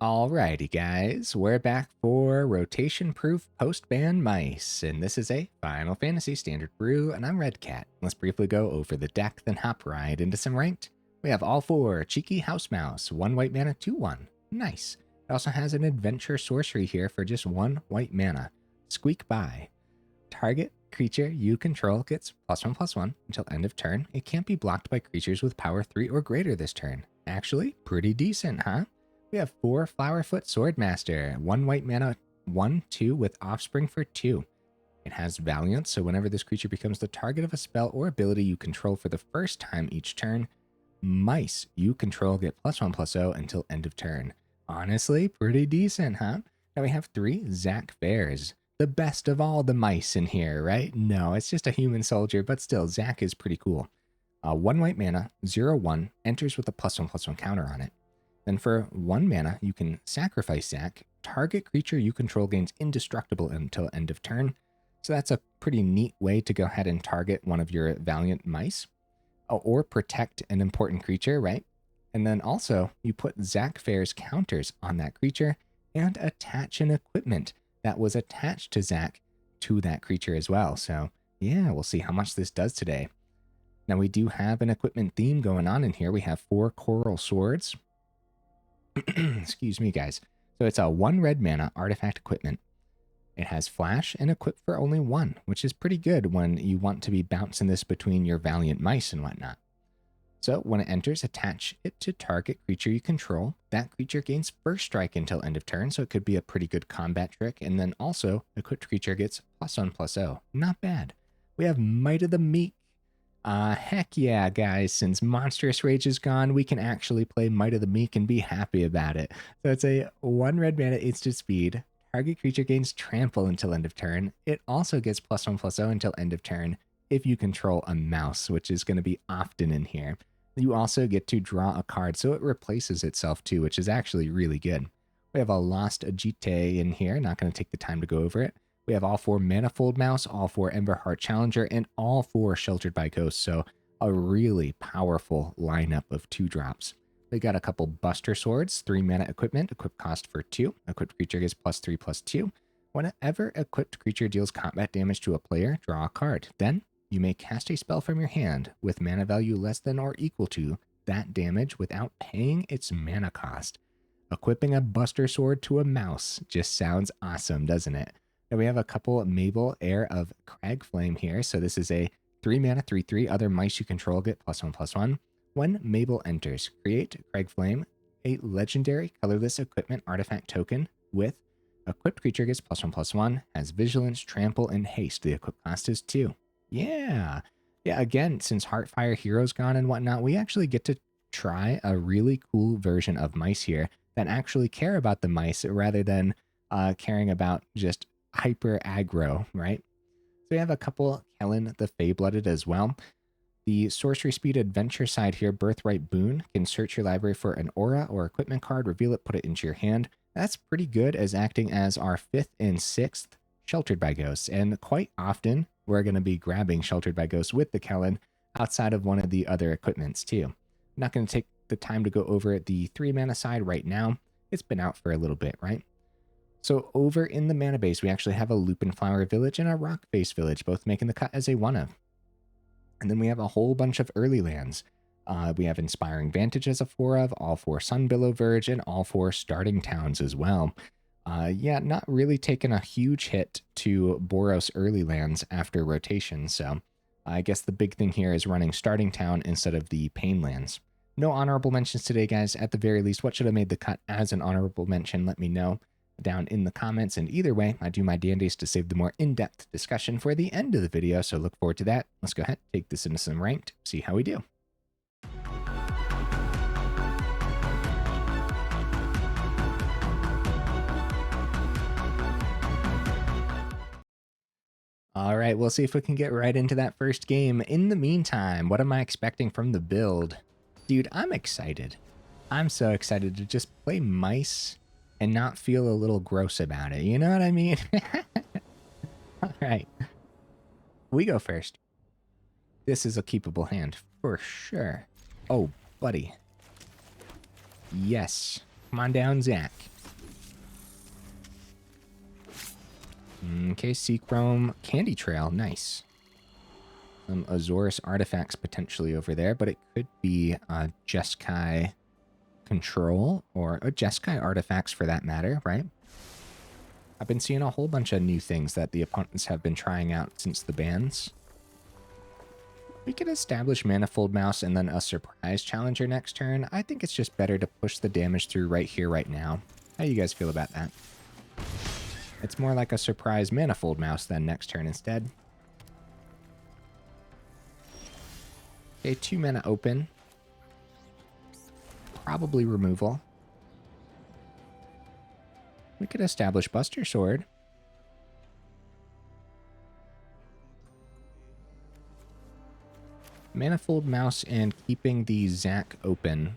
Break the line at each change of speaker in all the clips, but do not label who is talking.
Alrighty guys, we're back for rotation-proof post-ban mice, and this is a Final Fantasy Standard Brew, and I'm Red Cat. Let's briefly go over the deck, then hop right into some ranked. We have all four Cheeky House Mouse, 1 white mana, 2/1. Nice. It also has an Adventure Sorcery here for just 1 white mana. Squeak by. Target creature you control gets +1/+1 until end of turn. It can't be blocked by creatures with power 3 or greater this turn. Actually, pretty decent, huh? We have 4 Flowerfoot Swordmaster, 1 white mana, 1/2 with Offspring for 2. It has Valiant, so whenever this creature becomes the target of a spell or ability you control for the first time each turn, mice you control get +1/+0 until end of turn. Honestly, pretty decent, huh? Now we have 3 Zack Fairs, the best of all the mice in here, right? No, it's just a human soldier, but still, Zack is pretty cool. 1 white mana, 0/1, enters with a +1/+1 counter on it. Then for 1 mana, you can sacrifice Zack. Target creature you control gains indestructible until end of turn. So that's a pretty neat way to go ahead and target one of your Valiant mice. Or protect an important creature, right? And then also, you put Zack Fair's counters on that creature and attach an equipment that was attached to Zack to that creature as well. So yeah, we'll see how much this does today. Now we do have an equipment theme going on in here. We have 4 Coral Swords. Excuse me, guys. So it's a 1 red mana artifact equipment. It has flash and equip for only 1, which is pretty good when you want to be bouncing this between your Valiant mice and whatnot. So when it enters, attach it to target creature you control. That creature gains first strike until end of turn, so it could be a pretty good combat trick. And then also, equipped creature gets +1/+0. Not bad. We have Might of the Meek. Heck yeah, guys. Since Monstrous Rage is gone, we can actually play Might of the Meek and be happy about it. So it's a 1 red mana instant speed. Target creature gains trample until end of turn. It also gets +1/+0 until end of turn if you control a mouse, which is going to be often in here. You also get to draw a card, so it replaces itself too, which is actually really good. We have a Lost Jitte in here. Not going to take the time to go over it. We have all 4 Manifold Mouse, all 4 Emberheart Challenger, and all 4 Sheltered by Ghosts. So a really powerful lineup of 2-drops. We got a couple Buster Swords, 3 mana equipment, equip cost for 2. Equipped creature gets +3/+2. Whenever equipped creature deals combat damage to a player, draw a card. Then you may cast a spell from your hand with mana value less than or equal to that damage without paying its mana cost. Equipping a Buster Sword to a mouse just sounds awesome, doesn't it? Now we have a couple Mabel, Heir of Cragflame here. So this is a 3 mana 3/3. Other mice you control get +1/+1. When Mabel enters, create Cragflame, a legendary colorless equipment artifact token with equipped creature gets +1/+1, has vigilance, trample, and haste. The equip cost is 2. Yeah. Yeah, again, since Heartfire Hero's gone and whatnot, we actually get to try a really cool version of mice here that actually care about the mice rather than caring about just hyper aggro, right? So we have a couple Kellan the Fae-Blooded as well. The sorcery speed adventure side here, Birthright Boon, can search your library for an aura or equipment card, reveal it, put it into your hand. That's pretty good as acting as our 5th and 6th Sheltered by Ghosts. And quite often, we're going to be grabbing Sheltered by Ghosts with the Kellan outside of one of the other equipments too. I'm not going to take the time to go over the 3 mana side right now. It's been out for a little bit, right? So over in the mana base, we actually have a Lupinflower Village and a Rockface Village, both making the cut as a 1-of. And then we have a whole bunch of early lands. We have Inspiring Vantage as a 4-of, all 4 Sunbillow Verge, and all 4 starting towns as well. Yeah, not really taking a huge hit to Boros early lands after rotation, so I guess the big thing here is running starting town instead of the pain lands. No honorable mentions today, guys. At the very least, what should have made the cut as an honorable mention? Let me know down in the comments, and either way, I do my dandiest to save the more in-depth discussion for the end of the video, so look forward to that. Let's go ahead, take this into some ranked, see how we do. All right, we'll see if we can get right into that first game. In the meantime, what am I expecting from the build? Dude, I'm excited. I'm so excited to just play mice and not feel a little gross about it. You know what I mean? All right. We go first. This is a keepable hand for sure. Oh, buddy. Yes. Come on down, Zack. Okay, Seachrome, Candy Trail, nice. Some Azorius artifacts potentially over there, but it could be Jeskai Control or Jeskai artifacts for that matter, right? I've been seeing a whole bunch of new things that the opponents have been trying out since the bans. We could establish Manifold Mouse and then a surprise challenger next turn. I think it's just better to push the damage through right here, right now. How do you guys feel about that? It's more like a surprise Manifold Mouse than next turn instead. Okay, 2 mana open. Probably removal. We could establish Buster Sword. Manifold Mouse and keeping the Zack open.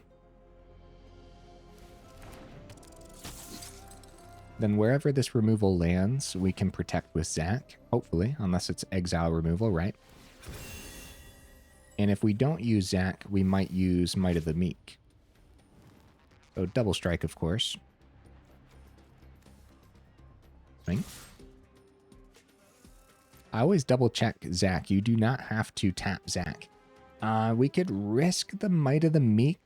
Then wherever this removal lands, we can protect with Zack, hopefully, unless it's exile removal, right? And if we don't use Zack, we might use Might of the Meek. So double strike, of course. Swing. I always double check Zack. You do not have to tap Zack. We could risk the Might of the Meek.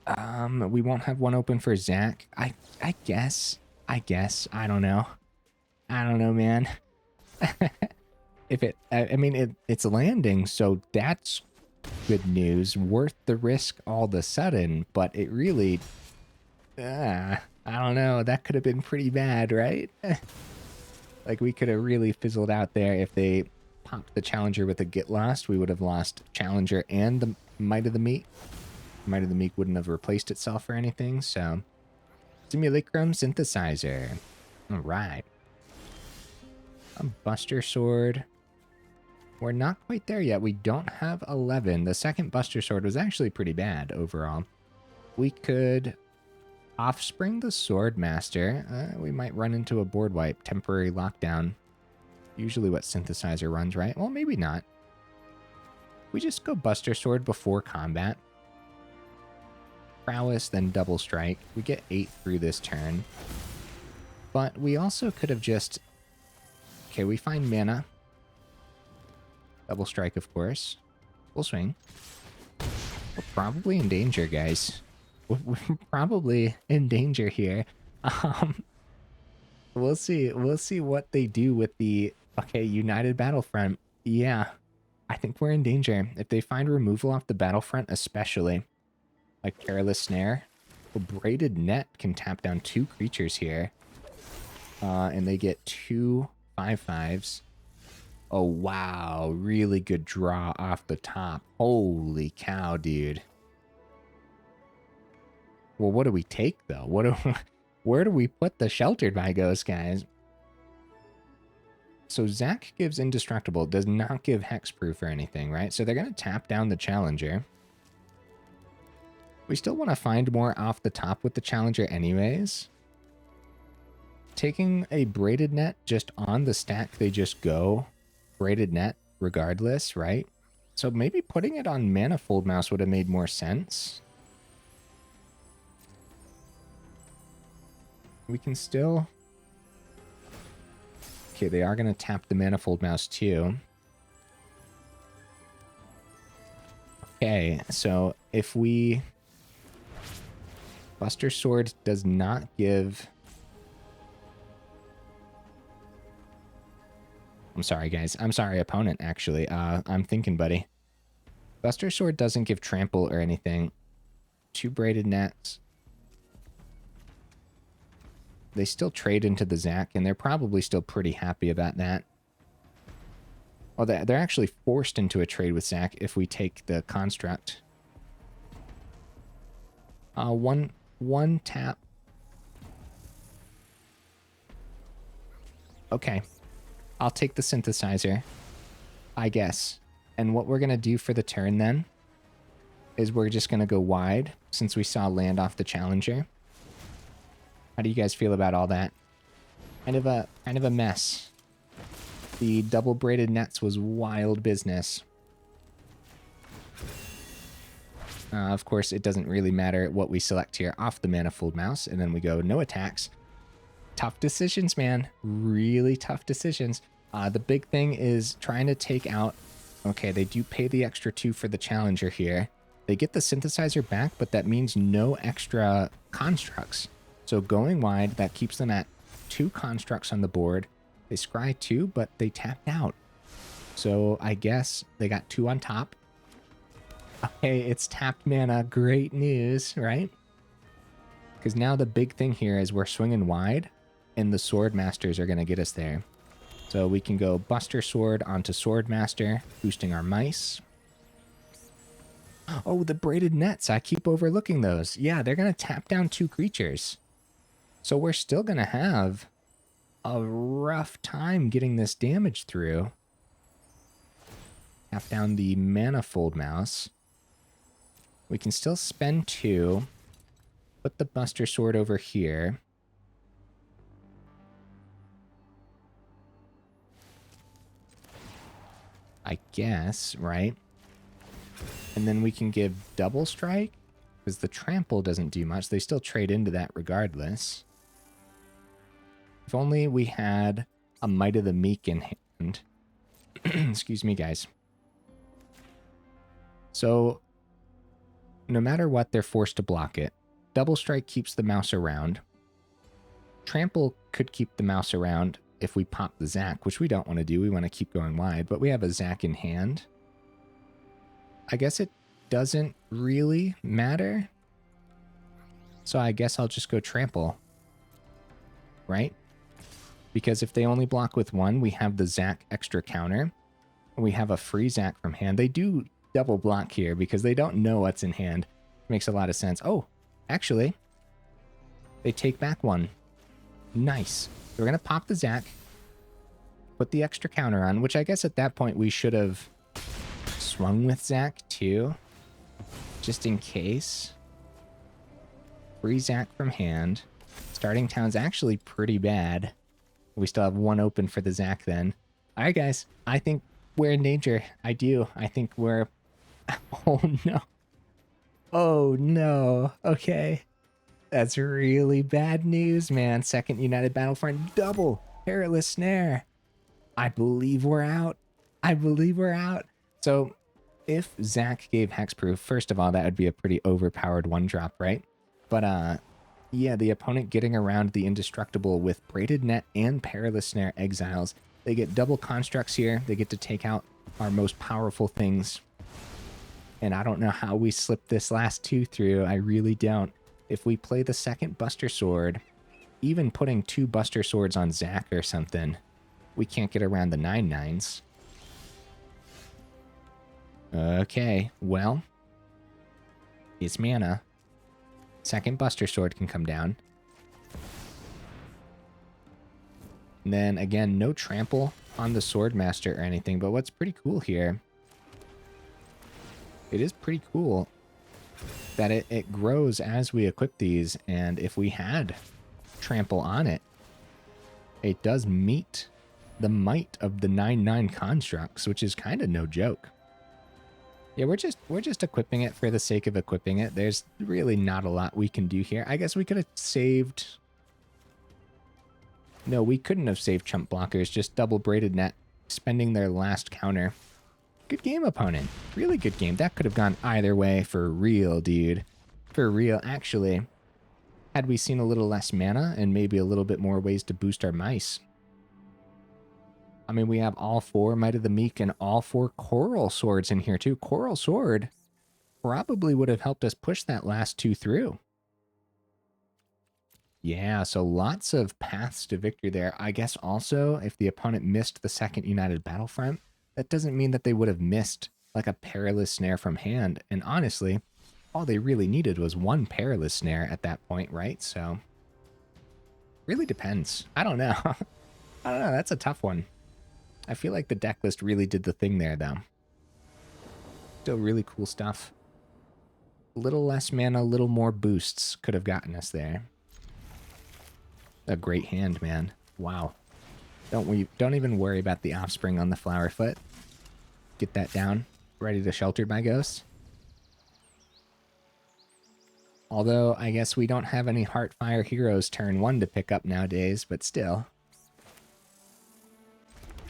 We won't have one open for Zack. I guess. I don't know. I don't know, man. If it, I mean, it's landing, so that's good news. Worth the risk all of a sudden, but it really, I don't know. That could have been pretty bad, right? Like, we could have really fizzled out there if they popped the Challenger with a Get Lost. We would have lost Challenger and the Might of the Meek. Might of the Meek wouldn't have replaced itself or anything, so... Simulacrum Synthesizer. Alright. A Buster Sword. We're not quite there yet. We don't have 11. The second Buster Sword was actually pretty bad overall. We could Offspring the Swordmaster. We might run into a board wipe. Temporary lockdown. Usually what Synthesizer runs, right? Well, maybe not. We just go Buster Sword before combat. Prowess, then double strike. We get 8 through this turn. But we also could have just... Okay, we find mana. Double strike, of course. Full swing. We're probably in danger, guys. We're probably in danger here. We'll see. We'll see what they do with the... Okay, United Battlefront. Yeah, I think we're in danger. If they find removal off the battlefront, especially, like Careless Snare, a Braided Net can tap down 2 creatures here. And they get 2 5/5s. Oh, wow. Really good draw off the top. Holy cow, dude. Well, what do we take, though? Where do we put the Sheltered by Ghost, guys? So Zack gives Indestructible, does not give Hexproof or anything, right? So they're going to tap down the Challenger. We still want to find more off the top with the Challenger anyways. Taking a Braided Net just on the stack, they just go Braided Net regardless, right? So maybe putting it on Manifold Mouse would have made more sense. We can still... Okay, they are going to tap the Manifold Mouse too. Okay, so if we... Buster Sword does not give... I'm sorry, guys. I'm sorry, opponent, actually. I'm thinking, buddy. Buster Sword doesn't give Trample or anything. 2 Braided Nets. They still trade into the Zack, and they're probably still pretty happy about that. Well, they're actually forced into a trade with Zack if we take the Construct. One tap. Okay. I'll take the Synthesizer, I guess. And what we're going to do for the turn then is we're just going to go wide since we saw land off the Challenger. How do you guys feel about all that? Kind of a mess. The double Braided Nets was wild business. Of course, it doesn't really matter what we select here off the Manifold Mouse, and then we go no attacks. Tough decisions, man. Really tough decisions. The big thing is trying to take out... Okay, they do pay the extra 2 for the Challenger here. They get the Synthesizer back, but that means no extra constructs. So going wide, that keeps them at 2 constructs on the board. They scry 2, but they tapped out. So I guess they got 2 on top. Okay, it's tapped mana. Great news, right? Because now the big thing here is we're swinging wide, and the Swordmasters are going to get us there. So we can go Buster Sword onto Swordmaster, boosting our mice. Oh, the braided nets. I keep overlooking those. Yeah, they're going to tap down 2 creatures. So we're still going to have a rough time getting this damage through. Tap down the Manifold Mouse. We can still spend 2. Put the Buster Sword over here. I guess, right? And then we can give double strike, because the trample doesn't do much. They still trade into that regardless. If only we had a Might of the Meek in hand. Excuse me, guys. So, no matter what, they're forced to block it. Double strike keeps the mouse around. Trample could keep the mouse around if we pop the Zack, which we don't want to do. We want to keep going wide, but we have a Zack in hand. I guess it doesn't really matter. So I guess I'll just go trample. Right? Because if they only block with 1, we have the Zack extra counter. We have a free Zack from hand. They do double block here because they don't know what's in hand. Makes a lot of sense. Oh, actually, they take back 1. Nice. We're going to pop the Zack, put the extra counter on, which I guess at that point we should have swung with Zack too, just in case. Free Zack from hand. Starting town's actually pretty bad. We still have 1 open for the Zack then. All right, guys. I think we're in danger. I do. I think we're... Oh, no. Oh, no. Okay. That's really bad news, man. Second United Battlefront double Perilous Snare. I believe we're out. I believe we're out. So if Zack gave Hexproof, first of all, that would be a pretty overpowered 1-drop, right? But yeah, the opponent getting around the Indestructible with Braided Net and Perilous Snare exiles. They get double constructs here. They get to take out our most powerful things. And I don't know how we slipped this last 2 through. I really don't. If we play the second Buster Sword, even putting 2 Buster Swords on Zack or something, we can't get around the 9/9s. Okay, well, it's mana. Second Buster Sword can come down. And then, again, no trample on the Swordmaster or anything, but what's pretty cool here, it is pretty cool that it grows as we equip these, and if we had trample on it, it does meet the might of the 9/9 constructs, which is kind of no joke. Yeah, we're just equipping it for the sake of equipping it. There's really not a lot we can do here. I guess we could have saved... No, we couldn't have saved chump blockers, just double Braided Net, spending their last counter. Good game, opponent. Really good game. That could have gone either way for real, dude. For real. Actually, had we seen a little less mana and maybe a little bit more ways to boost our mice. I mean, we have all 4 Might of the Meek and all 4 Coral Swords in here too. Coral Sword probably would have helped us push that last 2 through. Yeah, so lots of paths to victory there. I guess also, if the opponent missed the second United Battlefront, that doesn't mean that they would have missed like a Perilous Snare from hand. And honestly, all they really needed was 1 Perilous Snare at that point, right? So, really depends. I don't know. I don't know. That's a tough one. I feel like the deck list really did the thing there, though. Still really cool stuff. A little less mana, a little more boosts could have gotten us there. A great hand, man. Wow. Don't even worry about the offspring on the Flowerfoot. Get that down. Ready to shelter by ghosts. Although, I guess we don't have any Heartfire Heroes turn 1 to pick up nowadays, but still.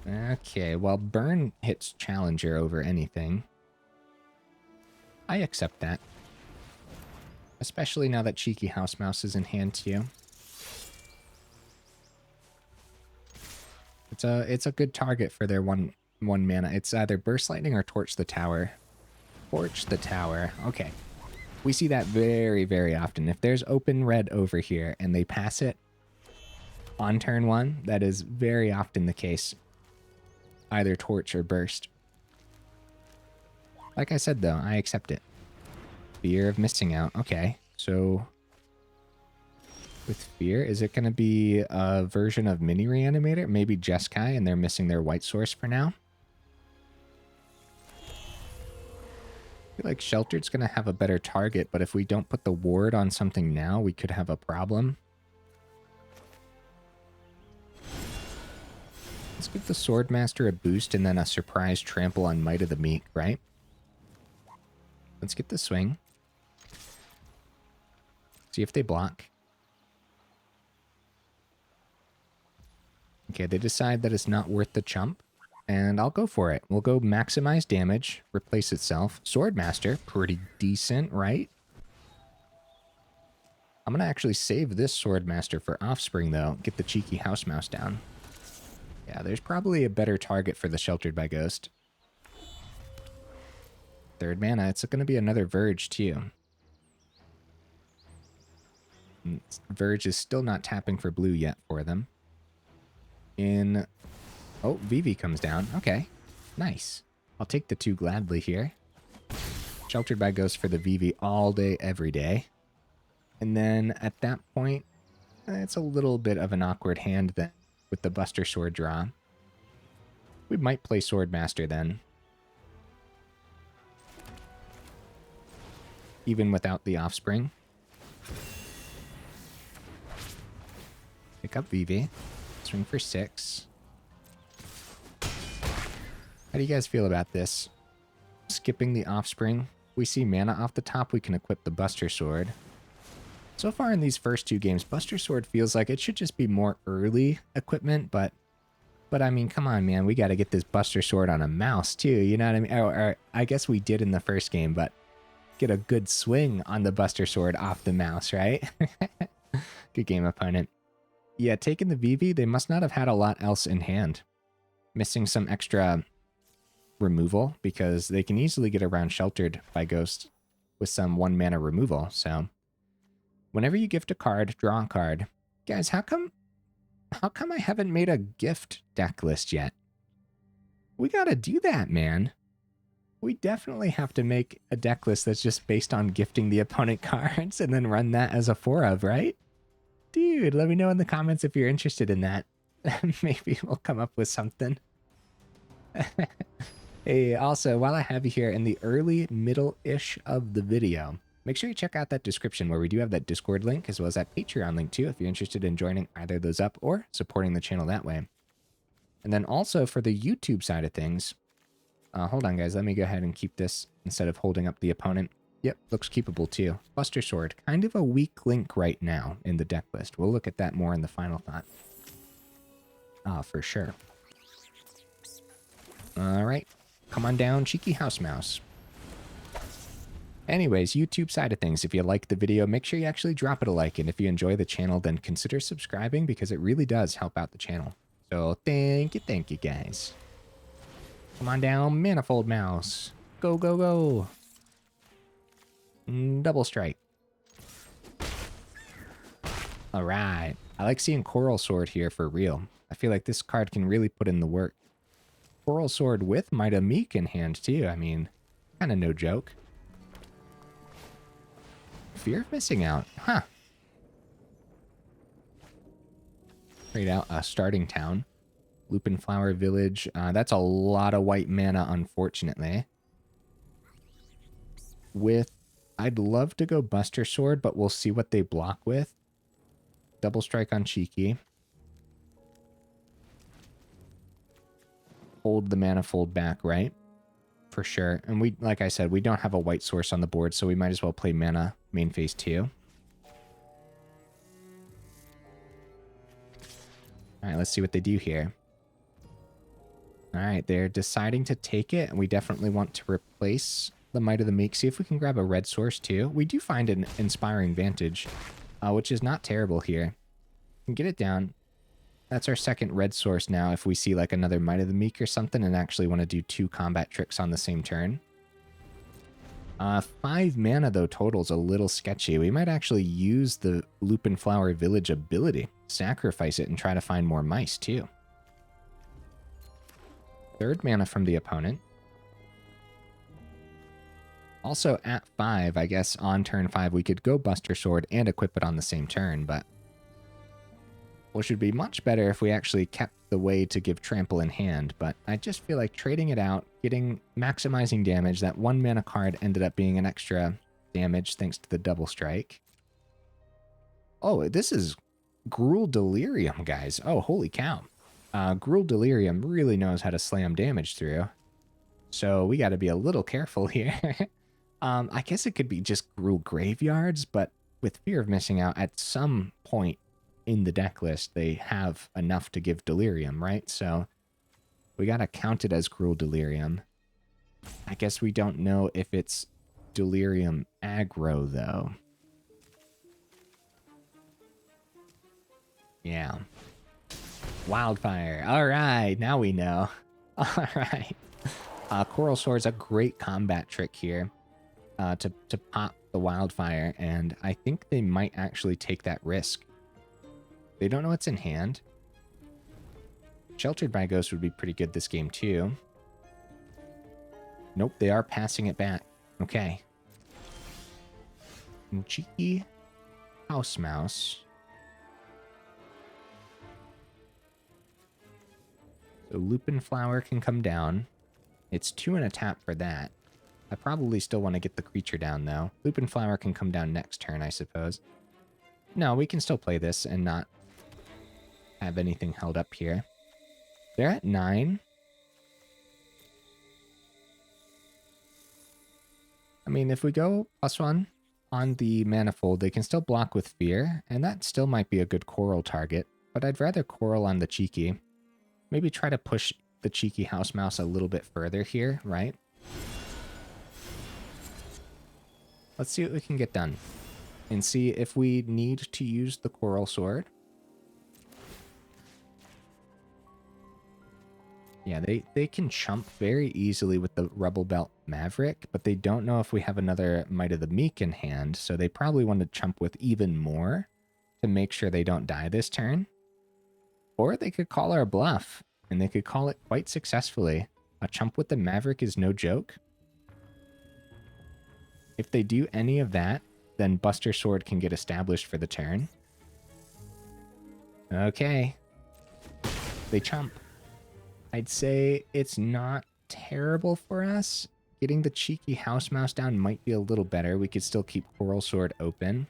Okay, well, Burn hits Challenger over anything. I accept that. Especially now that Cheeky House Mouse is in hand too. It's a good target for their one mana. It's either Burst Lightning or Torch the Tower. Torch the Tower. Okay. We see that very, very often. If there's open red over here and they pass it on turn 1, that is very often the case. Either Torch or Burst. Like I said, though, I accept it. Fear of missing out. Okay, so with Fear, is it going to be a version of Mini Reanimator? Maybe Jeskai, and they're missing their white source for now? I feel like Sheltered's going to have a better target, but if we don't put the ward on something now, we could have a problem. Let's give the Swordmaster a boost and then a surprise trample on Might of the Meek, right? Let's get the swing. See if they block. Okay, they decide that it's not worth the chump. And I'll go for it. We'll go maximize damage, replace itself. Swordmaster, pretty decent, right? I'm going to actually save this Swordmaster for Offspring, though. Get the cheeky House Mouse down. Yeah, there's probably a better target for the Sheltered by Ghost. 3rd mana. It's going to be another Verge, too. And Verge is still not tapping for blue yet for them. Oh, Vivi comes down. Okay, nice. I'll take the 2 gladly here. Sheltered by Ghost for the Vivi all day, every day. And then at that point, it's a little bit of an awkward hand then with the Buster Sword draw. We might play Swordmaster then. Even without the Offspring. Pick up Vivi. Swing for 6. How do you guys feel about this? Skipping the Offspring. We see mana off the top, we can equip the Buster Sword. So far in these first 2 games, Buster Sword feels like it should just be more early equipment, but I mean, come on, man. We got to get this Buster Sword on a mouse, too. You know what I mean? Or I guess we did in the first game, but get a good swing on the Buster Sword off the mouse, right? Good game, opponent. Yeah, taking the Vivi, they must not have had a lot else in hand. Missing some extra removal, because they can easily get around Sheltered by Ghost with some 1 mana removal, so... Whenever you gift a card, draw a card. Guys, how come I haven't made a gift deck list yet? We gotta do that, man. We definitely have to make a deck list that's just based on gifting the opponent cards and then run that as a 4 of, right? Dude, let me know in the comments if you're interested in that. Maybe we'll come up with something. Hey, also, while I have you here, in the early middle-ish of the video, make sure you check out that description where we do have that Discord link, as well as that Patreon link too, if you're interested in joining either of those up or supporting the channel that way. And then also for the YouTube side of things, hold on guys, let me go ahead and keep this instead of holding up the opponent. Yep, looks keepable too. Buster Sword, kind of a weak link right now in the deck list. We'll look at that more in the final thought. For sure. All right, come on down, cheeky House Mouse. Anyways, YouTube side of things, if you like the video, make sure you actually drop it a like. And if you enjoy the channel, then consider subscribing because it really does help out the channel. So thank you guys. Come on down, Manifold Mouse. Go, go, go. Double strike. All right. I like seeing Coral Sword here for real. I feel like this card can really put in the work. Coral Sword with Might of Meek in hand too. I mean, kind of no joke. Fear of missing out. Huh. Trade out a starting town. Lupinflower Village. That's a lot of white mana, unfortunately. I'd love to go Buster Sword, but we'll see what they block with. Double strike on Cheeky. Hold the Manifold back, right? for sure. And we, like I said, we don't have a white source on the board, so we might as well play mana main phase 2. All right, let's see what they do here. All right, they're deciding to take it, and we definitely want to replace the Might of the Meek. See if we can grab a red source too. We do find an Inspiring Vantage, which is not terrible here. We can get it down. That's our second red source now if we see like another Might of the Meek or something and actually want to do 2 combat tricks on the same turn. 5 mana though total's a little sketchy. We might actually use the Lupinflower Village ability, sacrifice it, and try to find more mice too. 3rd mana from the opponent. Also at 5, I guess on turn 5 we could go Buster Sword and equip it on the same turn, but which would be much better if we actually kept the way to give trample in hand, but I just feel like trading it out, maximizing damage. That 1 mana card ended up being an extra damage thanks to the double strike. Oh, this is Gruul Delirium, guys. Oh, holy cow. Gruul Delirium really knows how to slam damage through, so we got to be a little careful here. I guess it could be just Gruul Graveyards, but with fear of missing out, at some point in the deck list, they have enough to give Delirium, right? So we got to count it as Gruul Delirium. I guess we don't know if it's Delirium aggro, though. Yeah. Wildfire. All right, now we know. All right. Coral Sword's a great combat trick here to pop the Wildfire, and I think they might actually take that risk. They don't know what's in hand. Sheltered by Ghost would be pretty good this game, too. Nope, they are passing it back. Okay. Cheeky House Mouse. So Lupinflower can come down. It's 2 and a tap for that. I probably still want to get the creature down, though. Lupinflower can come down next turn, I suppose. No, we can still play this and not have anything held up here. They're at 9. I mean, if we go +1 on the Manifold, they can still block with Fear, and that still might be a good Coral target, but I'd rather Coral on the Cheeky. Maybe try to push the Cheeky House Mouse a little bit further here, right? Let's see what we can get done, and see if we need to use the Coral Sword. Yeah, they can chump very easily with the Rebel Belt Maverick, but they don't know if we have another Might of the Meek in hand, so they probably want to chump with even more to make sure they don't die this turn. Or they could call our bluff, and they could call it quite successfully. A chump with the Maverick is no joke. If they do any of that, then Buster Sword can get established for the turn. Okay. They chump. I'd say it's not terrible for us. Getting the Cheeky House Mouse down might be a little better. We could still keep Coral Sword open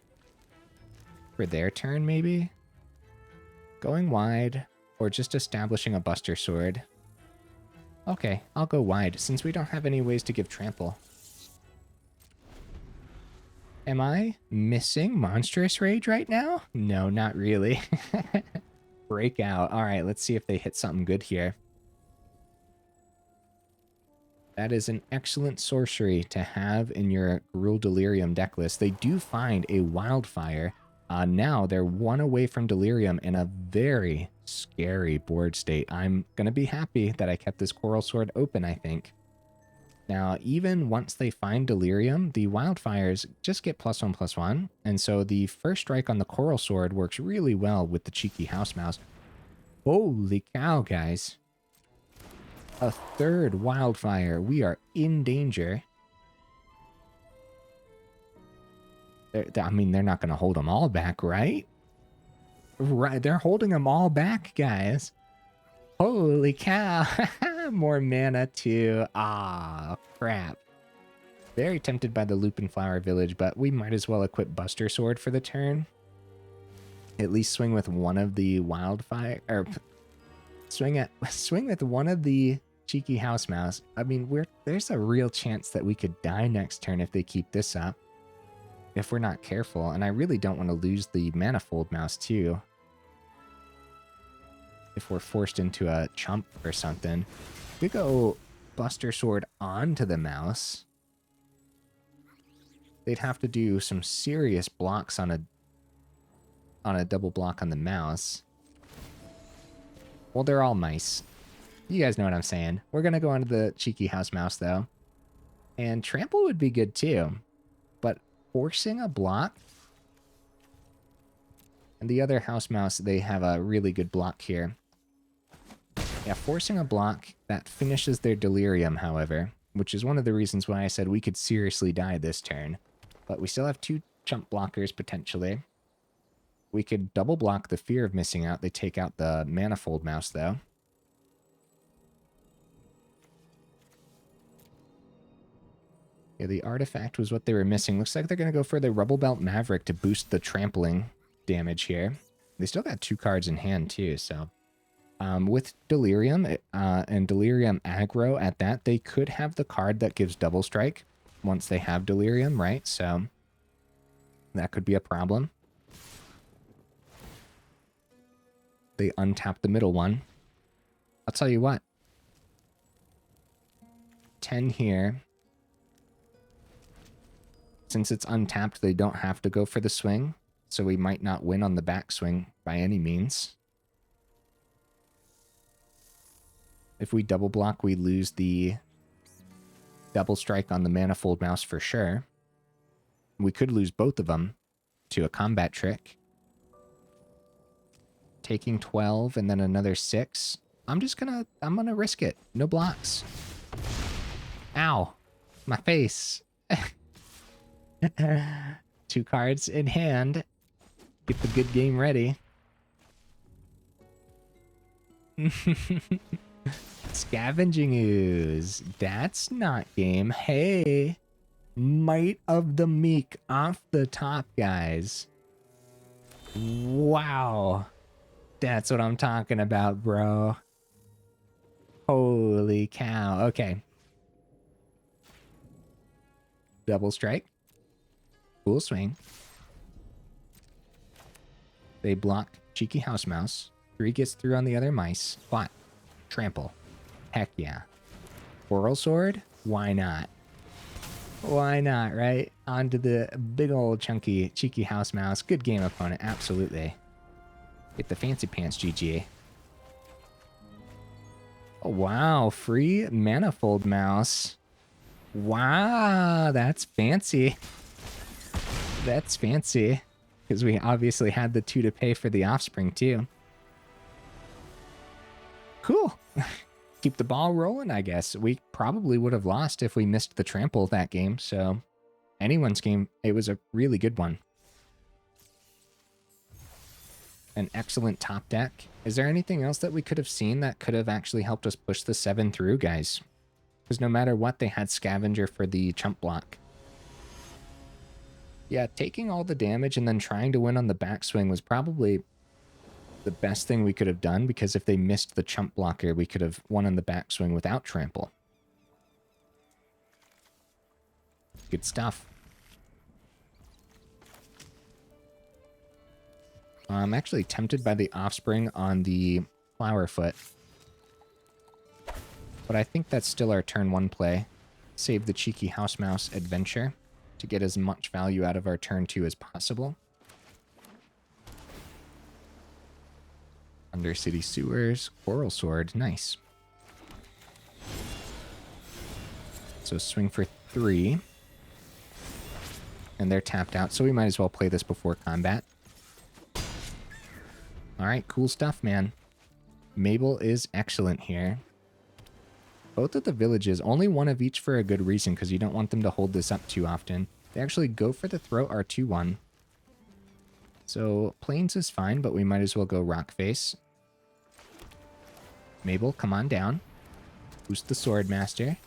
for their turn, maybe. Going wide, or just establishing a Buster Sword. Okay, I'll go wide, since we don't have any ways to give trample. Am I missing Monstrous Rage right now? No, not really. Breakout. All right, let's see if they hit something good here. That is an excellent sorcery to have in your Gruul Delirium deck list. They do find a Wildfire. Now they're 1 away from Delirium in a very scary board state. I'm going to be happy that I kept this Coral Sword open, I think. Now, even once they find Delirium, the Wildfires just get +1/+1. And so the first strike on the Coral Sword works really well with the Cheeky House Mouse. Holy cow, guys. A 3rd Wildfire. We are in danger. I mean, they're not going to hold them all back, right? Right, they're holding them all back, guys. Holy cow. More mana too. Ah, crap. Very tempted by the Lupinflower Village, but we might as well equip Buster Sword for the turn. At least swing with one of the Wildfire, or swing with one of the Cheeky House Mouse. I mean, we're there's a real chance that we could die next turn if they keep this up. If we're not careful, and I really don't want to lose the Manifold Mouse too. If we're forced into a chump or something. We go Buster Sword onto the mouse. They'd have to do some serious blocks on a double block on the mouse. Well, they're all mice. You guys know what I'm saying. We're gonna go onto the cheeky house mouse though. And trample would be good too. But forcing a block. And the other house mouse, they have a really good block here. Yeah, forcing a block, that finishes their delirium, however, which is one of the reasons why I said we could seriously die this turn. But we still have 2 chump blockers, potentially. We could double block the fear of missing out. They take out the Manifold Mouse, though. Yeah, the artifact was what they were missing. Looks like they're going to go for the Rubble Belt Maverick to boost the trampling damage here. They still got 2 cards in hand, too, so... with Delirium and Delirium aggro at that, they could have the card that gives double strike once they have Delirium, right? So that could be a problem. They untap the middle one. I'll tell you what. 10 here. Since it's untapped, they don't have to go for the swing, so we might not win on the backswing by any means. If we double block, we lose the double strike on the Manifold Mouse for sure. We could lose both of them to a combat trick. Taking 12 and then another 6. I'm gonna risk it. No blocks. Ow. My face. 2 cards in hand. Get the good game ready. Scavenging Ooze. That's not game. Hey. Might of the Meek off the top, guys. Wow. That's what I'm talking about, bro. Holy cow. Okay. Double strike. Full swing. They block Cheeky House Mouse. 3 gets through on the other mice. Spot. Trample. Heck yeah. Coral Sword? Why not? Why not, right? Onto the big old chunky Cheeky House Mouse. Good game, opponent. Absolutely. Get the fancy pants, GG. Oh, wow. Free Manifold Mouse. Wow. That's fancy. That's fancy. Because we obviously had the 2 to pay for the offspring, too. Cool. Keep the ball rolling, I guess. We probably would have lost if we missed the trample that game, so anyone's game, it was a really good one. An excellent top deck. Is there anything else that we could have seen that could have actually helped us push the 7 through, guys? Because no matter what, they had Scavenger for the chump block. Yeah, taking all the damage and then trying to win on the backswing was probably the best thing we could have done, because if they missed the chump blocker, we could have won on the backswing without trample. Good stuff. I'm actually tempted by the offspring on the Flowerfoot. But I think that's still our turn 1 play. Save the Cheeky House Mouse adventure to get as much value out of our turn 2 as possible. Undercity Sewers, Coral Sword, nice. So swing for 3. And they're tapped out, so we might as well play this before combat. Alright, cool stuff, man. Mabel is excellent here. Both of the villages, only one of each for a good reason, because you don't want them to hold this up too often. They actually go for the throat R2-1. So, Plains is fine, but we might as well go Rockface. Mabel, come on down. Boost the Swordmaster.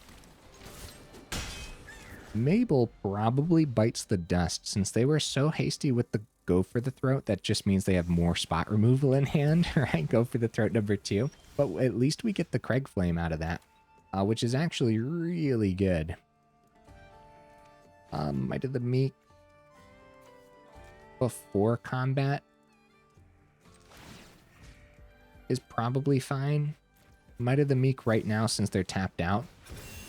Mabel probably bites the dust. Since they were so hasty with the go for the throat, that just means they have more spot removal in hand, right? Go for the throat number 2. But at least we get the Cragflame out of that. which is actually really good. Might of the Meek before combat is probably fine. Might of the Meek right now since they're tapped out,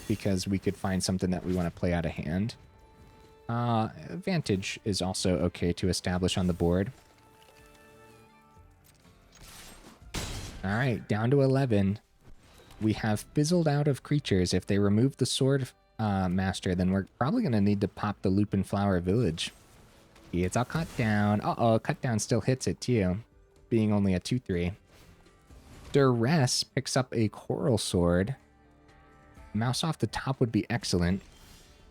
because we could find something that we want to play out of hand. Vantage is also okay to establish on the board. All right, down to 11. We have fizzled out of creatures. If they remove the Sword Master, then we're probably going to need to pop the Lupinflower Village. It's all cut down. Uh-oh, cut down still hits it too, being only a 2/3. Duress picks up a Coral Sword. Mouse off the top would be excellent.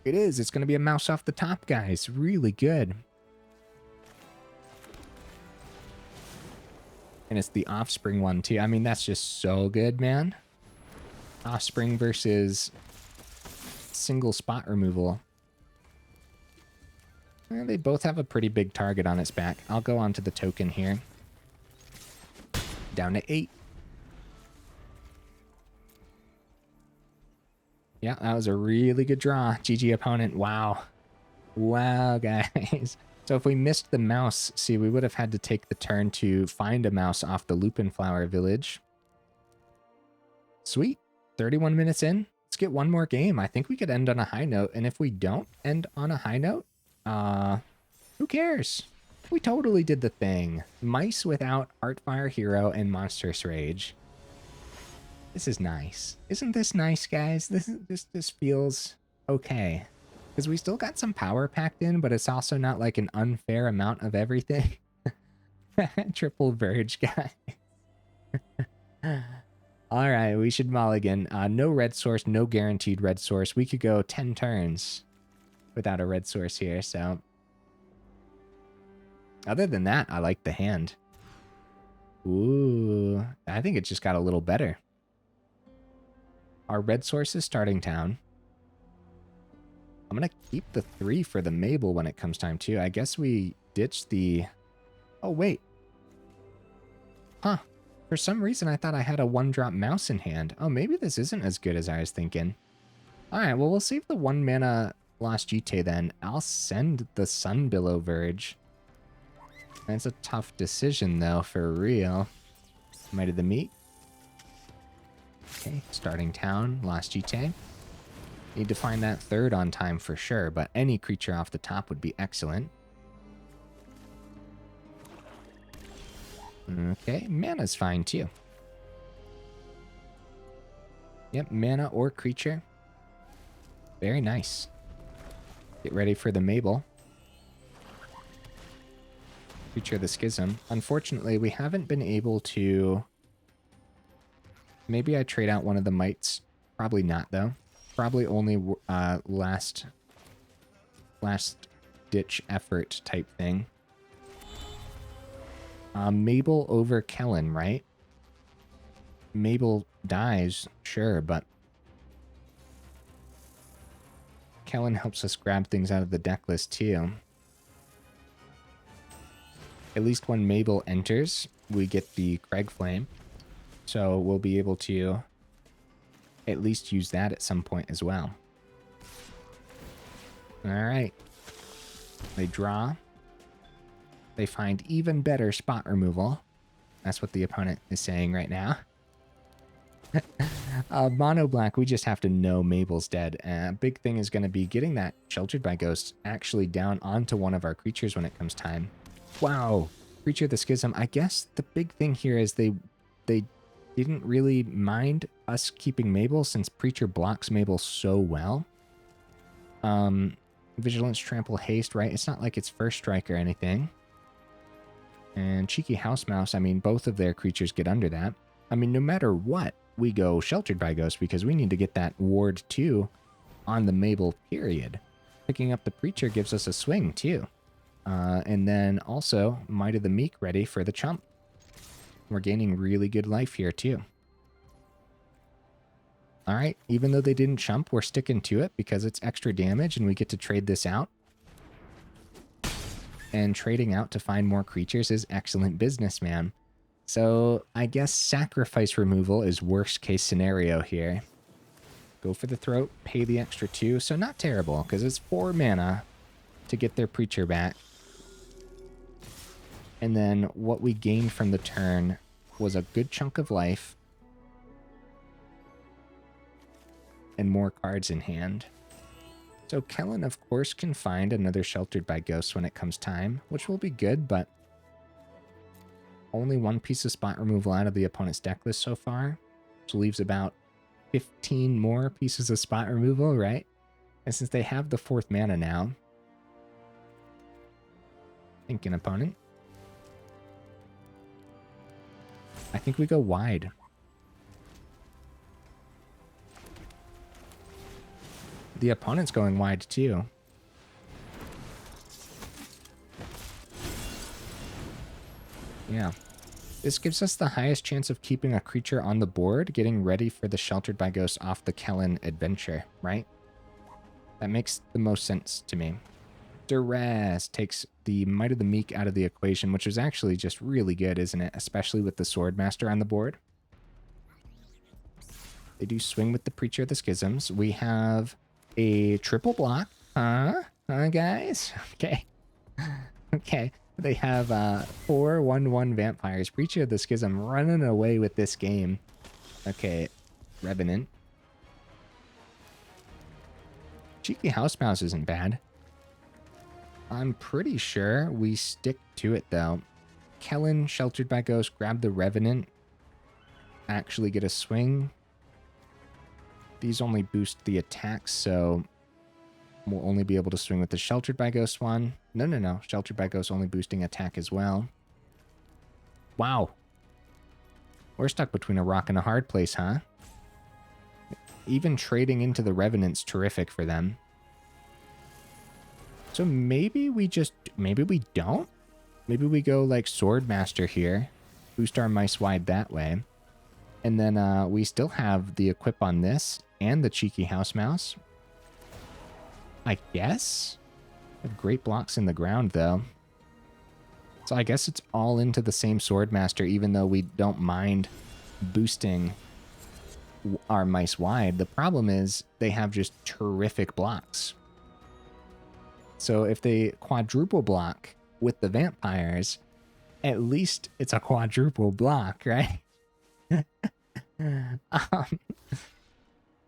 It is. It's going to be a mouse off the top, guys. Really good. And it's the Offspring one, too. I mean, that's just so good, man. Offspring versus single spot removal. Well, they both have a pretty big target on its back. I'll go on to the token here. Down to 8. Yeah, that was a really good draw. GG opponent. Wow. Wow, guys. So if we missed the mouse, see, we would have had to take the turn to find a mouse off the Lupinflower Village. Sweet. 31 minutes in. Let's get one more game. I think we could end on a high note. And if we don't end on a high note, who cares? We totally did the thing. Mice without Heartfire Hero and Monstrous Rage. This is nice. Isn't this nice, guys? This feels okay. Because we still got some power packed in, but it's also not like an unfair amount of everything. Triple Verge, guys. Alright, we should mulligan. No red source, no guaranteed red source. We could go 10 turns without a red source here, so... Other than that, I like the hand. Ooh, I think it just got a little better. Our red source is starting town. I'm going to keep the 3 for the Mabel when it comes time too. I guess we ditch the... Oh, wait. Huh. For some reason, I thought I had a 1-drop mouse in hand. Oh, maybe this isn't as good as I was thinking. Alright, well, we'll save the 1-mana Lost Jitte then. I'll send the Sunbillow Verge. That's a tough decision, though, for real. Might of the Meek. Okay, starting town, Lost Jitte. Need to find that 3rd on time for sure, but any creature off the top would be excellent. Okay, mana's fine too. Yep, mana or creature. Very nice. Get ready for the Mabel. Creature the Schism. Unfortunately, we haven't been able to... Maybe I trade out one of the mites. Probably not, though. Probably only last ditch effort type thing. Mabel over Kellan, right? Mabel dies, sure, but Kellan helps us grab things out of the deck list too. At least when Mabel enters, we get the Cragflame. So we'll be able to at least use that at some point as well. Alright. They draw. They find even better spot removal. That's what the opponent is saying right now. Mono black, we just have to know Mabel's dead. Big thing is going to be getting that Sheltered by Ghosts actually down onto one of our creatures when it comes time. Wow. Creature the Schism. I guess the big thing here is they didn't really mind us keeping Mabel since Preacher blocks Mabel so well. Vigilance, Trample, Haste, right? It's not like it's First Strike or anything. And Cheeky House Mouse, I mean, both of their creatures get under that. I mean, no matter what, we go Sheltered by Ghost because we need to get that Ward 2 on the Mabel, period. Picking up the Preacher gives us a swing, too. And then also, Might of the Meek ready for the chump. We're gaining really good life here, too. Alright, even though they didn't chump, we're sticking to it because it's extra damage and we get to trade this out. And trading out to find more creatures is excellent business, man. So, I guess sacrifice removal is worst case scenario here. Go for the throat, pay the extra 2. So not terrible, because it's 4 mana to get their Preacher back. And then what we gained from the turn was a good chunk of life. And more cards in hand. So Kellan, of course, can find another Sheltered by Ghosts when it comes time, which will be good, but only 1 piece of spot removal out of the opponent's deck list so far, which leaves about 15 more pieces of spot removal, right? And since they have the 4th mana now, thinking opponent, I think we go wide. The opponent's going wide too. Yeah. This gives us the highest chance of keeping a creature on the board, getting ready for the Sheltered by Ghosts off the Kellan adventure, right? That makes the most sense to me. Duress takes the Might of the Meek out of the equation, which is actually just really good, isn't it? Especially with the Swordmaster on the board. They do swing with the Preacher of the Schisms. We have a triple block. Huh, guys? Okay. Okay. They have 4/1/1 vampires. Preacher of the Schism running away with this game. Okay, Revenant. Cheeky House Mouse isn't bad. I'm pretty sure we stick to it though. Kellan, Sheltered by Ghost, grab the Revenant. Actually get a swing. These only boost the attacks, so we'll only be able to swing with the Sheltered by Ghost one. No. Sheltered by Ghost only boosting attack as well. Wow. We're stuck between a rock and a hard place, huh? Even trading into the Revenant's terrific for them. So maybe we don't? Maybe we go like Swordmaster here. Boost our mice wide that way. And then we still have the equip on this and the Cheeky House Mouse. I guess? Have great blocks in the ground, though. So I guess it's all into the same Swordmaster, even though we don't mind boosting our mice wide. The problem is they have just terrific blocks. So if they quadruple block with the vampires, at least it's a quadruple block, right?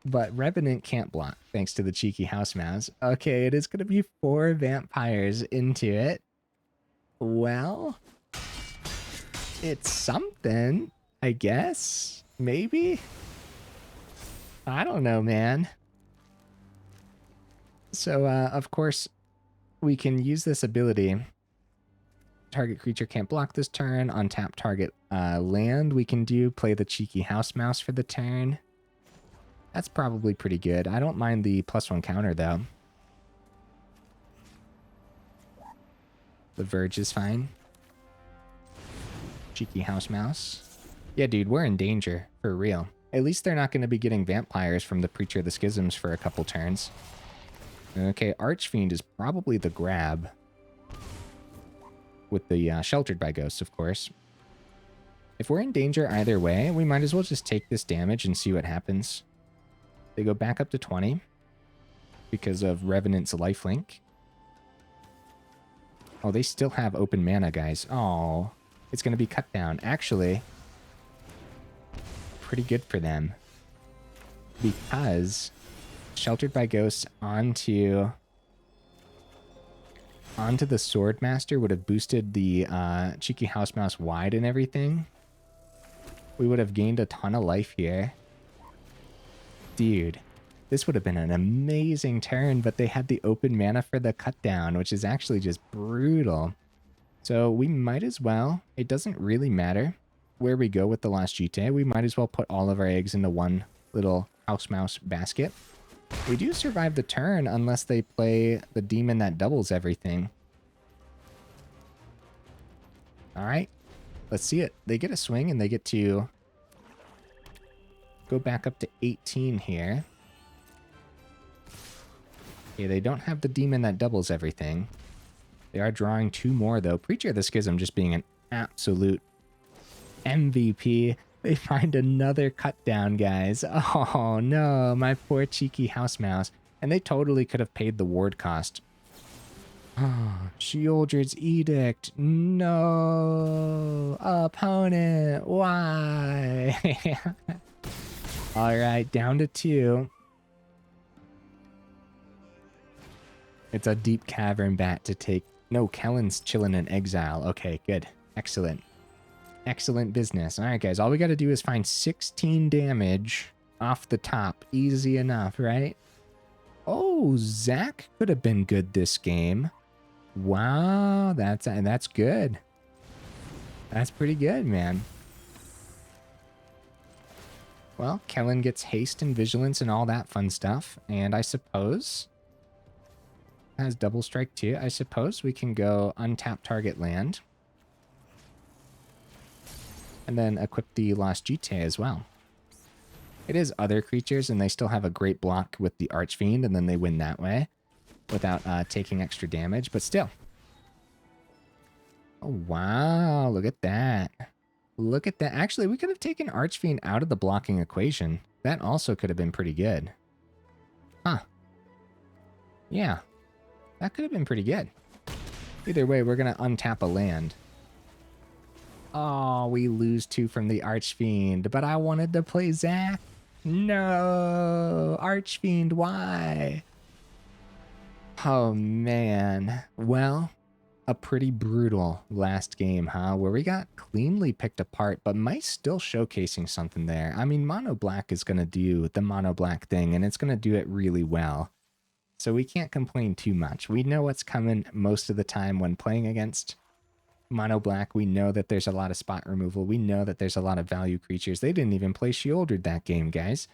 But Revenant can't block, thanks to the Cheeky House Mouse. Okay, it is going to be 4 vampires into it. Well, it's something, I guess. Maybe? I don't know, man. So, of course, we can use this ability. Target creature can't block this turn. On tap target land, we can play the Cheeky House Mouse for the turn. That's probably pretty good. I don't mind the +1 counter, though. The Verge is fine. Cheeky House Mouse. Yeah, dude, we're in danger. For real. At least they're not going to be getting vampires from the Preacher of the Schisms for a couple turns. Okay, Archfiend is probably the grab. With the Sheltered by Ghosts, of course. If we're in danger either way, we might as well just take this damage and see what happens. They go back up to 20 because of Revenant's lifelink. Oh, they still have open mana, guys. Oh, it's going to be cut down. Actually, pretty good for them. Because Sheltered by Ghosts onto the Swordmaster would have boosted the Cheeky House Mouse wide and everything. We would have gained a ton of life here. Dude, this would have been an amazing turn, but they had the open mana for the cut down, which is actually just brutal. So we might as well, it doesn't really matter where we go with the Lost Jitte. We might as well put all of our eggs into one little house mouse basket. We do survive the turn unless they play the demon that doubles everything. All right, let's see it. They get a swing and they get to go back up to 18 here. Okay, they don't have the demon that doubles everything. They are drawing 2 more, though. Preacher of the Schism just being an absolute MVP. They find another cut down, guys. Oh no, my poor cheeky house mouse. And they totally could have paid the ward cost. Oh, Sheoldred's Edict. No. Opponent. Why? All right, down to 2. It's a deep cavern bat to take. No, Kellan's chilling in exile. Okay, good. Excellent. Excellent business. All right, guys. All we got to do is find 16 damage off the top. Easy enough, right? Oh, Zack could have been good this game. Wow, that's good. That's pretty good, man. Well, Kellan gets haste and vigilance and all that fun stuff. And I suppose has double strike too. I suppose we can go untap target land. And then equip the Lost Jitte as well. It is other creatures, and they still have a great block with the Archfiend, and then they win that way without taking extra damage, but still. Oh, wow. Look at that. Look at that. Actually, we could have taken Archfiend out of the blocking equation. That also could have been pretty good. Huh. Yeah. That could have been pretty good. Either way, we're going to untap a land. Oh, we lose 2 from the Archfiend, but I wanted to play Zack. No, Archfiend, why? Oh, man. Well, a pretty brutal last game, huh? Where we got cleanly picked apart, but Mice still showcasing something there. I mean, Mono Black is going to do the Mono Black thing, and it's going to do it really well. So we can't complain too much. We know what's coming most of the time when playing against Mono Black. We know that there's a lot of spot removal. We know that there's a lot of value creatures. They didn't even play Sheoldred that game, guys.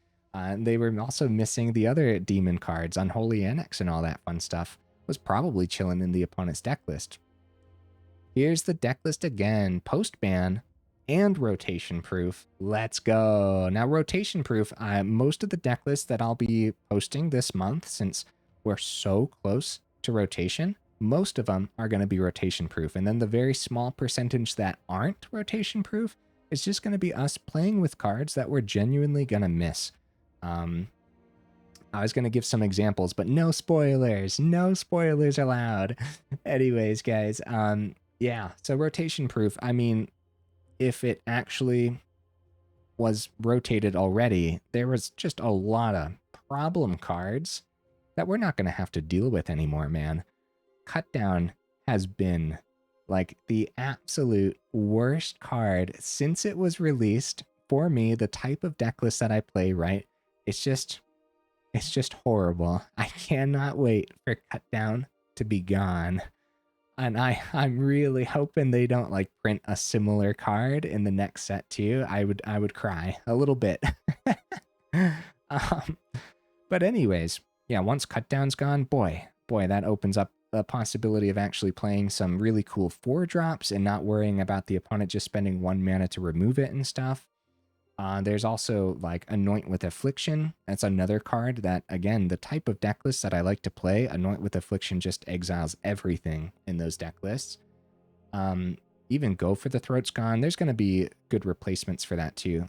They were also missing the other demon cards, Unholy Annex and all that fun stuff. Was probably chilling in the opponent's deck list. Here's the deck list again. Post-ban and rotation proof. Let's go. Now, rotation proof, most of the deck lists that I'll be posting this month, since we're so close to rotation, most of them are going to be rotation proof. And then the very small percentage that aren't rotation proof is just going to be us playing with cards that we're genuinely going to miss. I was going to give some examples, but no spoilers. No spoilers allowed. Anyways, guys, yeah, so rotation proof. I mean, if it actually was rotated already, there was just a lot of problem cards that we're not going to have to deal with anymore, man. Cutdown has been like the absolute worst card since it was released. For me, the type of deck list that I play, right? It's just horrible. I cannot wait for Cutdown to be gone. And I'm really hoping they don't like print a similar card in the next set too. I would cry a little bit. But anyways, yeah, once Cutdown's gone, boy, that opens up the possibility of actually playing some really cool 4-drops and not worrying about the opponent just spending 1 mana to remove it and stuff. There's also like Anoint with Affliction. That's another card that, again, the type of deck list that I like to play, Anoint with Affliction just exiles everything in those deck lists. Even Go for the Throat's gone. There's going to be good replacements for that too.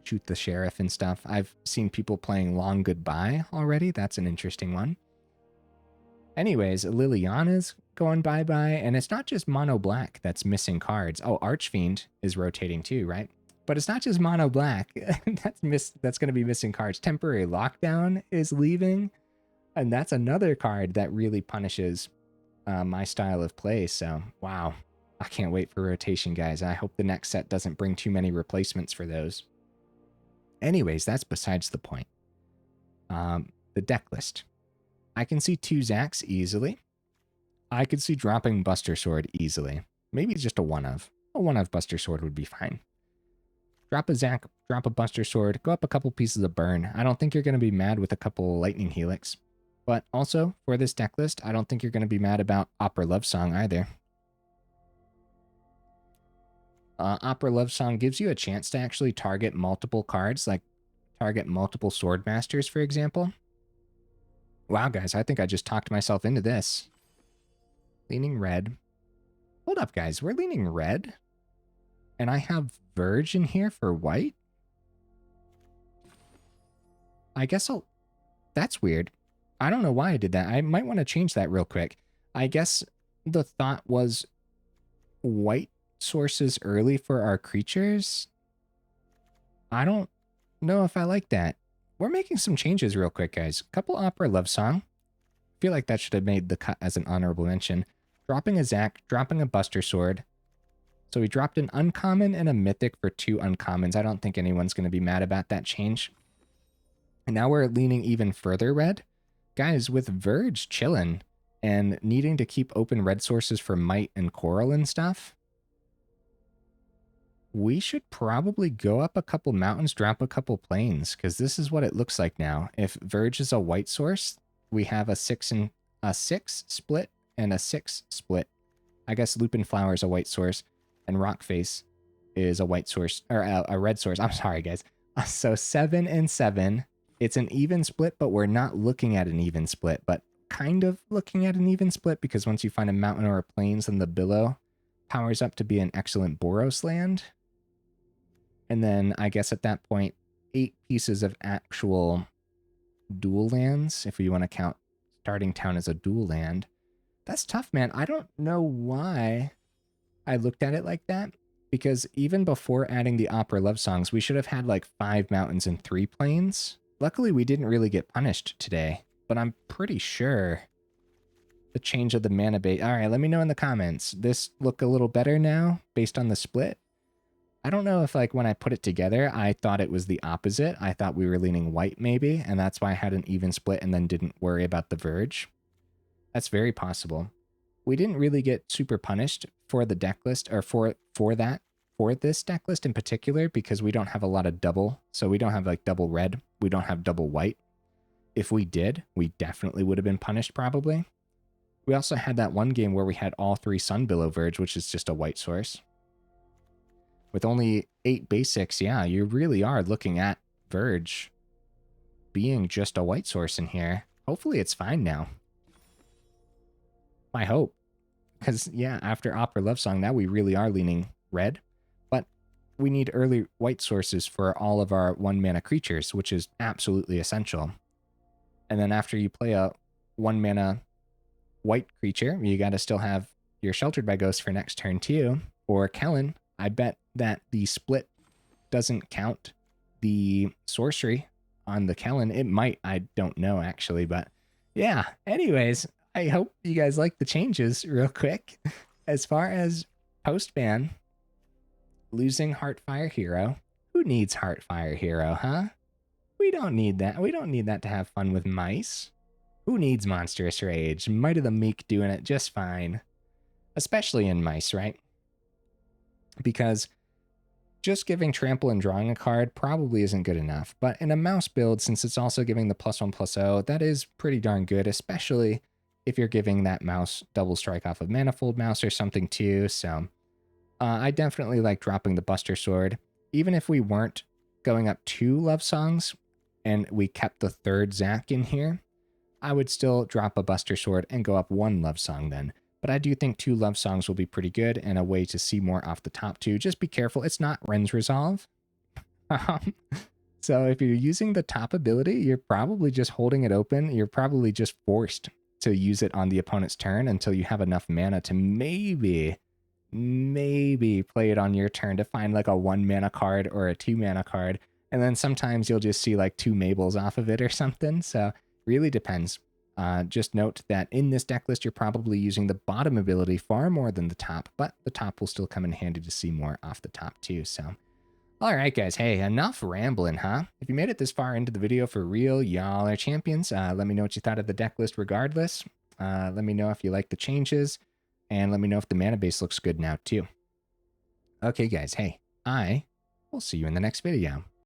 Shoot the Sheriff and stuff. I've seen people playing Long Goodbye already. That's an interesting one. Anyways, Liliana's going bye-bye, and it's not just Mono Black that's missing cards. Oh, Archfiend is rotating too, right? But it's not just Mono Black that's going to be missing cards. Temporary Lockdown is leaving, and that's another card that really punishes my style of play. So, wow. I can't wait for rotation, guys. I hope the next set doesn't bring too many replacements for those. Anyways, that's besides the point. The deck list. I can see 2 Zacks easily. I could see dropping Buster Sword easily. Maybe just a 1-of. A 1-of Buster Sword would be fine. Drop a Zack, drop a Buster Sword, go up a couple pieces of burn. I don't think you're going to be mad with a couple Lightning Helix. But also, for this deck list, I don't think you're going to be mad about Opera Love Song either. Opera Love Song gives you a chance to actually target multiple cards, like target multiple Swordmasters, for example. Wow, guys, I think I just talked myself into this. Leaning red. Hold up, guys, we're leaning red? And I have Verge in here for white? I guess I'll... That's weird. I don't know why I did that. I might want to change that real quick. I guess the thought was white sources early for our creatures. I don't know if I like that. We're making some changes real quick, guys. Couple Opera Love Song. Feel like that should have made the cut as an honorable mention. Dropping a Zack, dropping a Buster Sword. So we dropped an uncommon and a mythic for 2 uncommons. I don't think anyone's going to be mad about that change. And now we're leaning even further red. Guys, with Verge chillin' and needing to keep open red sources for Might and Coral and stuff, we should probably go up a couple mountains, drop a couple plains, because this is what it looks like now. If Verge is a white source, we have a 6 split and a 6 split. I guess Lupinflower is a white source, and Rockface is a white source, or a red source. I'm sorry, guys. So 7 and 7. It's an even split, but we're not looking at an even split, but kind of looking at an even split, because once you find a mountain or a plains, then the billow powers up to be an excellent Boros land. And then I guess at that point, 8 pieces of actual dual lands, if we want to count Starting Town as a dual land. That's tough, man. I don't know why I looked at it like that, because even before adding the Opera Love Songs, we should have had like 5 mountains and 3 plains. Luckily, we didn't really get punished today, but I'm pretty sure the change of the mana base... All right, let me know in the comments. This look a little better now based on the split? I don't know if, like, when I put it together, I thought it was the opposite. I thought we were leaning white, maybe, and that's why I had an even split and then didn't worry about the Verge. That's very possible. We didn't really get super punished for the deck list, or for this deck list in particular, because we don't have a lot of double. So we don't have, like, double red. We don't have double white. If we did, we definitely would have been punished, probably. We also had that one game where we had all 3 Sunbillow Verge, which is just a white source. With only 8 basics, yeah, you really are looking at Verge being just a white source in here. Hopefully it's fine now. I hope. Because, yeah, after Opera Love Song, now we really are leaning red. But we need early white sources for all of our 1-mana creatures, which is absolutely essential. And then after you play a 1-mana white creature, you got to still have your Sheltered by Ghost for next turn too. Or Kellan. I bet that the split doesn't count the sorcery on the Kellan. It might, I don't know actually, but yeah. Anyways, I hope you guys like the changes real quick. As far as post-ban, losing Heartfire Hero. Who needs Heartfire Hero, huh? We don't need that. We don't need that to have fun with mice. Who needs Monstrous Rage? Might of the Meek doing it just fine. Especially in mice, right? Because just giving trample and drawing a card probably isn't good enough. But in a mouse build, since it's also giving the +1/+0, that is pretty darn good, especially if you're giving that mouse double strike off of Manifold Mouse or something too. So I definitely like dropping the Buster Sword. Even if we weren't going up 2 love songs and we kept the 3rd Zack in here, I would still drop a Buster Sword and go up 1 love song then. But I do think 2 love songs will be pretty good and a way to see more off the top too. Just be careful. It's not Ren's Resolve. So if you're using the top ability, you're probably just holding it open. You're probably just forced to use it on the opponent's turn until you have enough mana to maybe play it on your turn to find like a 1-mana card or a 2-mana card. And then sometimes you'll just see like 2 Mabels off of it or something. So really depends. Just note that in this deck list, you're probably using the bottom ability far more than the top, but the top will still come in handy to see more off the top too. So, all right, guys. Hey, enough rambling, huh? If you made it this far into the video for real, y'all are champions. Let me know what you thought of the deck list regardless. Let me know if you like the changes, and let me know if the mana base looks good now too. Okay, guys. Hey, I will see you in the next video.